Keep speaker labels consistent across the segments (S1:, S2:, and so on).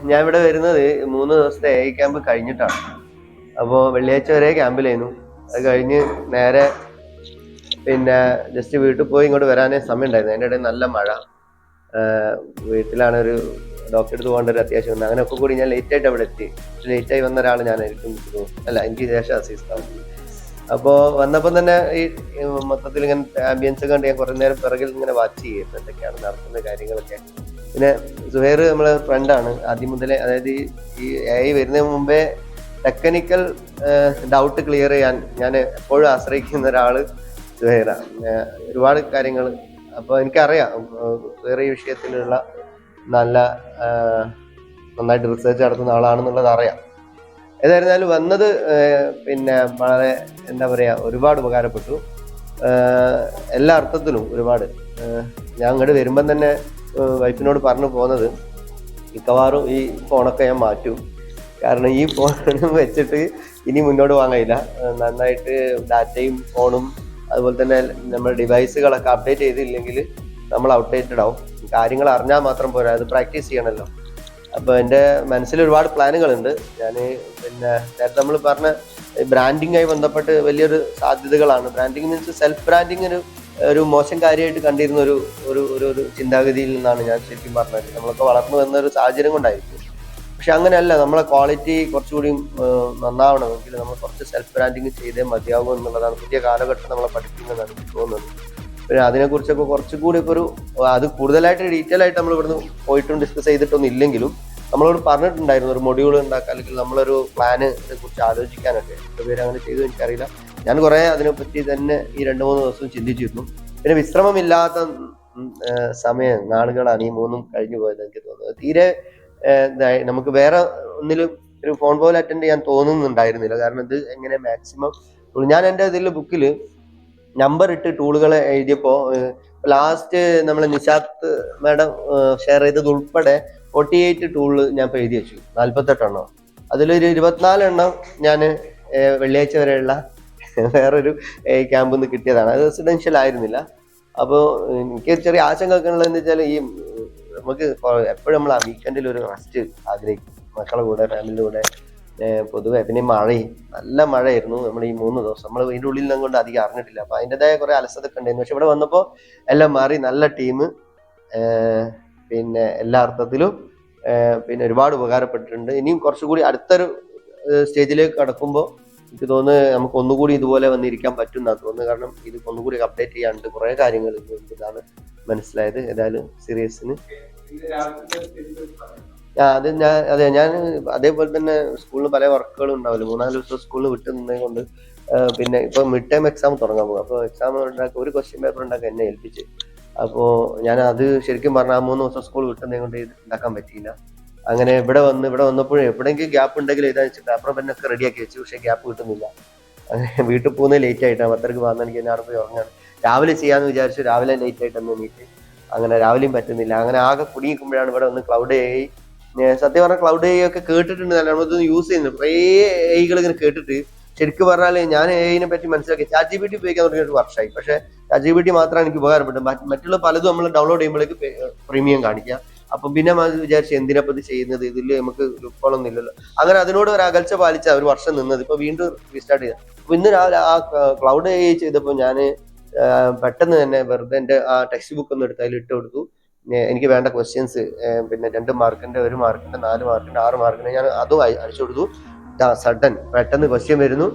S1: ഞാൻ ഇവിടെ വരുന്നത് 3 ദിവസത്തെ AI ക്യാമ്പ് കഴിഞ്ഞിട്ടാണ്. അപ്പോൾ വെള്ളിയാഴ്ച വരെ ക്യാമ്പിലായിരുന്നു. അത് കഴിഞ്ഞ് നേരെ പിന്നെ ജസ്റ്റ് വീട്ടിൽ പോയി ഇങ്ങോട്ട് വരാനേ സമയം ഉണ്ടായിരുന്നു. അതിൻ്റെ ഇടയിൽ നല്ല മഴ. വീട്ടിലാണ് ഒരു ഡോക്ടറെ അടുത്ത് പോകേണ്ട ഒരു അത്യാവശ്യം ഉണ്ട്. അങ്ങനെയൊക്കെ കൂടി ഞാൻ ലേറ്റായിട്ട് അവിടെ എത്തി. ലേറ്റായി വന്ന ഒരാൾ ഞാനായിരിക്കും. അല്ല, എനിക്ക് ശേഷം അസീസ്താണ്. അപ്പോൾ വന്നപ്പം തന്നെ ഈ മൊത്തത്തിൽ ഇങ്ങനെ ആംബിയൻസ് കണ്ട് ഞാൻ കുറേ നേരം പിറകിൽ ഇങ്ങനെ വാച്ച് ചെയ്യുന്നു എന്തൊക്കെയാണ് നടക്കുന്ന കാര്യങ്ങളൊക്കെ. പിന്നെ സുഹൈർ നമ്മളെ ഫ്രണ്ടാണ് ആദ്യം മുതലേ. അതായത് ഈ AI വരുന്നതിന് മുമ്പേ ടെക്നിക്കൽ ഡൗട്ട് ക്ലിയർ ചെയ്യാൻ ഞാൻ എപ്പോഴും ആശ്രയിക്കുന്ന ഒരാൾ സുഹൈറാണ്. ഒരുപാട് കാര്യങ്ങൾ അപ്പോൾ എനിക്കറിയാം സുഹൈർ ഈ വിഷയത്തിലുള്ള നന്നായിട്ട് റിസർച്ച് നടത്തുന്ന ആളാണെന്നുള്ളത് അറിയാം. ഏതായിരുന്നാലും വന്നത് പിന്നെ വളരെ എന്താ പറയുക, ഒരുപാട് ഉപകാരപ്പെട്ടു. എല്ലാ അർത്ഥത്തിലും ഒരുപാട്. ഞാൻ അങ്ങോട്ട് വരുമ്പം തന്നെ വൈഫിനോട് പറഞ്ഞു പോകുന്നത് മിക്കവാറും ഈ ഫോണൊക്കെ ഞാൻ മാറ്റും. കാരണം ഈ ഫോൺ വെച്ചിട്ട് ഇനി മുന്നോട്ട് പോകാൻ കഴിയില്ല. നന്നായിട്ട് ഡാറ്റയും ഫോണും അതുപോലെ തന്നെ നമ്മുടെ ഡിവൈസുകളൊക്കെ അപ്ഡേറ്റ് ചെയ്തില്ലെങ്കിൽ നമ്മൾ ഔട്ട്ഡേറ്റഡ് ആവും. കാര്യങ്ങൾ അറിഞ്ഞാൽ മാത്രം പോരാ, അത് പ്രാക്ടീസ് ചെയ്യണമല്ലോ. അപ്പോൾ എൻ്റെ മനസ്സിൽ ഒരുപാട് പ്ലാനുകളുണ്ട്. ഞാൻ പിന്നെ നേരത്തെ നമ്മൾ പറഞ്ഞ ബ്രാൻഡിങ്ങായി ബന്ധപ്പെട്ട് വലിയൊരു സാധ്യതകളാണ്. ബ്രാൻഡിങ് മീൻസ് സെൽഫ് ബ്രാൻഡിങ് ഒരു മോശം കാര്യമായിട്ട് കണ്ടിരുന്ന ഒരു ചിന്താഗതിയിൽ നിന്നാണ് ഞാൻ ശരിക്കും പറഞ്ഞത്. നമ്മളൊക്കെ വളർന്നു വന്ന ഒരു സാഹചര്യം കൊണ്ടായിരിക്കും. പക്ഷെ അങ്ങനെയല്ല, നമ്മളെ ക്വാളിറ്റി കുറച്ചുകൂടി നന്നാവണമെങ്കിൽ നമ്മൾ കുറച്ച് സെൽഫ് ബ്രാൻഡിങ് ചെയ്തേ മതിയാകും എന്നുള്ളതാണ് പുതിയ കാലഘട്ടം നമ്മളെ പഠിപ്പിക്കുന്നതാണ് എനിക്ക് തോന്നുന്നത്. പിന്നെ അതിനെക്കുറിച്ചൊക്കെ കുറച്ചുകൂടി ഇപ്പോൾ അത് കൂടുതലായിട്ട് ഡീറ്റെയിൽ ആയിട്ട് നമ്മൾ ഇവിടുന്ന് പോയിട്ടും ഡിസ്കസ് ചെയ്തിട്ടൊന്നും ഇല്ലെങ്കിലും നമ്മളോട് പറഞ്ഞിട്ടുണ്ടായിരുന്നു ഒരു മൊഡ്യൂൾ ഉണ്ടാക്കാൻ, അല്ലെങ്കിൽ നമ്മളൊരു പ്ലാനെ കുറിച്ച് ആലോചിക്കാനൊക്കെ. എത്ര പേര് അങ്ങനെ ചെയ്തു എനിക്കറിയില്ല. ഞാൻ കുറേ അതിനെപ്പറ്റി തന്നെ ഈ 2-3 ദിവസം ചിന്തിച്ചിരുന്നു. പിന്നെ വിശ്രമമില്ലാത്ത നാളുകളാണ് ഈ 3 കഴിഞ്ഞു പോയത് എനിക്ക് തോന്നുന്നത്. തീരെ നമുക്ക് വേറെ ഒന്നിലും ഒരു ഫോൺ കോൾ അറ്റൻഡ് ചെയ്യാൻ തോന്നുന്നുണ്ടായിരുന്നില്ല. കാരണം ഇത് എങ്ങനെ മാക്സിമം ഞാൻ എൻ്റെ ഇതിൽ ബുക്കിൽ നമ്പർ ഇട്ട് ടൂളുകൾ എഴുതിയപ്പോൾ ലാസ്റ്റ് നമ്മളെ നിശാത്ത് മാഡം ഷെയർ ചെയ്തത് ഉൾപ്പെടെ 48 ടൂള് ഞാൻ ഇപ്പോൾ എഴുതി വെച്ചു. 48 എണ്ണം. അതിലൊരു 24 എണ്ണം ഞാൻ വെള്ളിയാഴ്ച വരെയുള്ള വേറൊരു ക്യാമ്പിൽ നിന്ന് കിട്ടിയതാണ്. അത് റെസിഡൻഷ്യൽ ആയിരുന്നില്ല. അപ്പോൾ എനിക്ക് ചെറിയ ആശങ്ക ഒക്കെ ഉള്ളതെന്ന് വെച്ചാൽ ഈ നമുക്ക് എപ്പോഴും നമ്മൾ ആ വീക്കെൻഡിൽ ഒരു റെസ്റ്റ് ആഗ്രഹിക്കും, മക്കളുടെ കൂടെ ഫാമിലിയുടെ കൂടെ. പൊതുവെ പിന്നെ നല്ല മഴയായിരുന്നു നമ്മൾ ഈ 3 ദിവസം. നമ്മൾ ഇതിൻ്റെ ഉള്ളിൽ നിന്നും കൊണ്ട് അധികം അറിഞ്ഞിട്ടില്ല. അപ്പോൾ അതിൻ്റെതായ കുറേ അലസതൊക്കെ ഉണ്ടായിരുന്നു. പക്ഷെ ഇവിടെ വന്നപ്പോൾ എല്ലാം മാറി. നല്ല ടീം, പിന്നെ എല്ലാ അർത്ഥത്തിലും പിന്നെ ഒരുപാട് ഉപകാരപ്പെട്ടിട്ടുണ്ട്. ഇനിയും കുറച്ചുകൂടി അടുത്തൊരു സ്റ്റേജിലേക്ക് കടക്കുമ്പോൾ എനിക്ക് തോന്നുന്നു നമുക്ക് ഒന്നുകൂടി ഇതുപോലെ വന്നിരിക്കാൻ പറ്റും എന്നാണ് തോന്നുന്നത്. കാരണം ഇത് ഒന്നുകൂടി അപ്ഡേറ്റ് ചെയ്യാണ്ട് കുറേ കാര്യങ്ങൾ ഇതാണ് മനസ്സിലായത്. ഏതായാലും സീരിയസിന് ഞാൻ അതേപോലെ തന്നെ സ്കൂളിൽ പല വർക്കുകളും ഉണ്ടാവില്ല. 3-4 ദിവസം സ്കൂളിൽ വിട്ടു നിന്നത് കൊണ്ട് പിന്നെ ഇപ്പൊ മിഡ് ടൈം എക്സാം തുടങ്ങാൻ പോകും. അപ്പോൾ എക്സാം ഉണ്ടാക്കുക, ഒരു ക്വസ്റ്റ്യൻ പേപ്പർ ഉണ്ടാക്കാൻ എന്നെ ഏൽപ്പിച്ച്. അപ്പോൾ ഞാൻ അത് ശരിക്കും പറഞ്ഞാൽ 3 ദിവസം സ്കൂൾ വിട്ടുന്നത് കൊണ്ട് ഉണ്ടാക്കാൻ പറ്റിയില്ല. അങ്ങനെ ഇവിടെ വന്നപ്പോഴും എവിടെയെങ്കിലും ഗ്യാപ്പ് ഉണ്ടെങ്കിൽ ഇതാ വെച്ച് പേപ്പർ പെന്നൊക്കെ റെഡിയാക്കി വെച്ചു. പക്ഷേ ഗ്യാപ്പ് കിട്ടുന്നില്ല. വീട്ടിൽ പോകുന്നത് ലേറ്റ് ആയിട്ടാണ്. 10:30 വന്നാൽ എനിക്ക് 6 പോയി ഉറങ്ങാണ്. രാവിലെ ചെയ്യാമെന്ന് വിചാരിച്ചു, രാവിലെ ലേറ്റ് ആയിട്ടൊന്നും എണീറ്റ് അങ്ങനെ രാവിലെയും പറ്റുന്നില്ല. അങ്ങനെ ആകെ കുടുങ്ങിക്കുമ്പോഴാണ് ഇവിടെ ഒന്ന് ക്ലൗഡ് AI. സത്യം പറഞ്ഞാൽ ക്ലൗഡ് AI ഒക്കെ കേട്ടിട്ടുണ്ട്, നമ്മളതൊന്നും യൂസ് ചെയ്യുന്നുണ്ട്. കുറേ AI ഇങ്ങനെ കേട്ടിട്ട് ശരിക്കും പറഞ്ഞാൽ ഞാൻ AI പറ്റി മനസ്സിലാക്കി ChatGPT ഉപയോഗിക്കാൻ തുടങ്ങിയ ഒരു വർഷമായി. പക്ഷേ ChatGPT മാത്രമാണ് എനിക്ക് ഉപകാരപ്പെട്ടത്. മറ്റുള്ള പലതും നമ്മൾ ഡൗൺലോഡ് ചെയ്യുമ്പോഴേക്ക് പ്രീമിയം കാണിക്കുക. അപ്പം പിന്നെ വിചാരിച്ചു എന്തിനപ്പം ഇത് ചെയ്യുന്നത്, ഇതിൽ നമുക്ക് ലുക്കോളൊന്നും ഇല്ലല്ലോ. അങ്ങനെ അതിനോട് ഒരു അകൽച്ച പാലിച്ച ഒരു വർഷം നിന്നത്. ഇപ്പൊ വീണ്ടും റീസ്റ്റാർട്ട് ചെയ്ത. അപ്പൊ ഇന്ന് രാവിലെ ആ ക്ലൗഡ് AI ചെയ്തപ്പോൾ ഞാൻ പെട്ടെന്ന് തന്നെ വെറുതെ എൻ്റെ ആ ടെക്സ്റ്റ് ബുക്ക് ഒന്ന് എടുത്ത് അതിൽ ഇട്ട് കൊടുത്തു. എനിക്ക് വേണ്ട ക്വസ്റ്റ്യൻസ്, പിന്നെ 2 മാർക്കിന്റെ 1 മാർക്കിന്റെ 4 മാർക്കിന്റെ 6 മാർക്കിന്റെ ഞാൻ അതും അയച്ചു കൊടുത്തു. സഡൻ പെട്ടെന്ന് ക്വസ്റ്റ്യൻ വരുന്നു,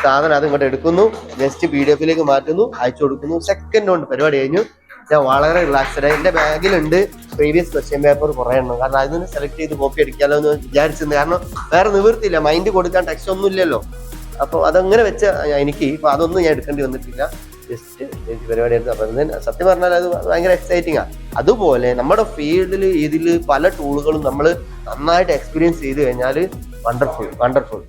S1: സാധനം അത് ഇങ്ങോട്ട് എടുക്കുന്നു, ജസ്റ്റ് PDF മാറ്റുന്നു, അയച്ചു കൊടുക്കുന്നു. സെക്കൻഡ് കൊണ്ട് പരിപാടി കഴിഞ്ഞു. ഞാൻ വളരെ റിലാക്സ്ഡ് ആയി. എൻ്റെ ബാഗിലുണ്ട് പ്രീവിയസ് ക്വസ്റ്റ്യൻ പേപ്പർ കുറേ എണ്ണം. കാരണം അതിൽ നിന്ന് സെലക്ട് ചെയ്ത് കോപ്പി അടിക്കാമല്ലോ എന്ന് വിചാരിച്ചിരുന്നു. കാരണം വേറെ നിവൃത്തിയില്ല, മൈൻഡ് കൊടുക്കാൻ ടെക്സ്റ്റ് ഒന്നും ഇല്ലല്ലോ. അപ്പോൾ അതങ്ങനെ വെച്ച എനിക്ക് ഇപ്പൊ അതൊന്നും ഞാൻ എടുക്കേണ്ടി വന്നിട്ടില്ല. ജസ്റ്റ് പരിപാടി എടുത്ത്. അപ്പം സത്യം പറഞ്ഞാൽ അത് ഭയങ്കര എക്സൈറ്റിംഗ് ആണ്. അതുപോലെ നമ്മുടെ ഫീൽഡിൽ ഇതിൽ പല ടൂളുകളും നമ്മൾ നന്നായിട്ട് എക്സ്പീരിയൻസ് ചെയ്ത് കഴിഞ്ഞാൽ വണ്ടർഫുൾ.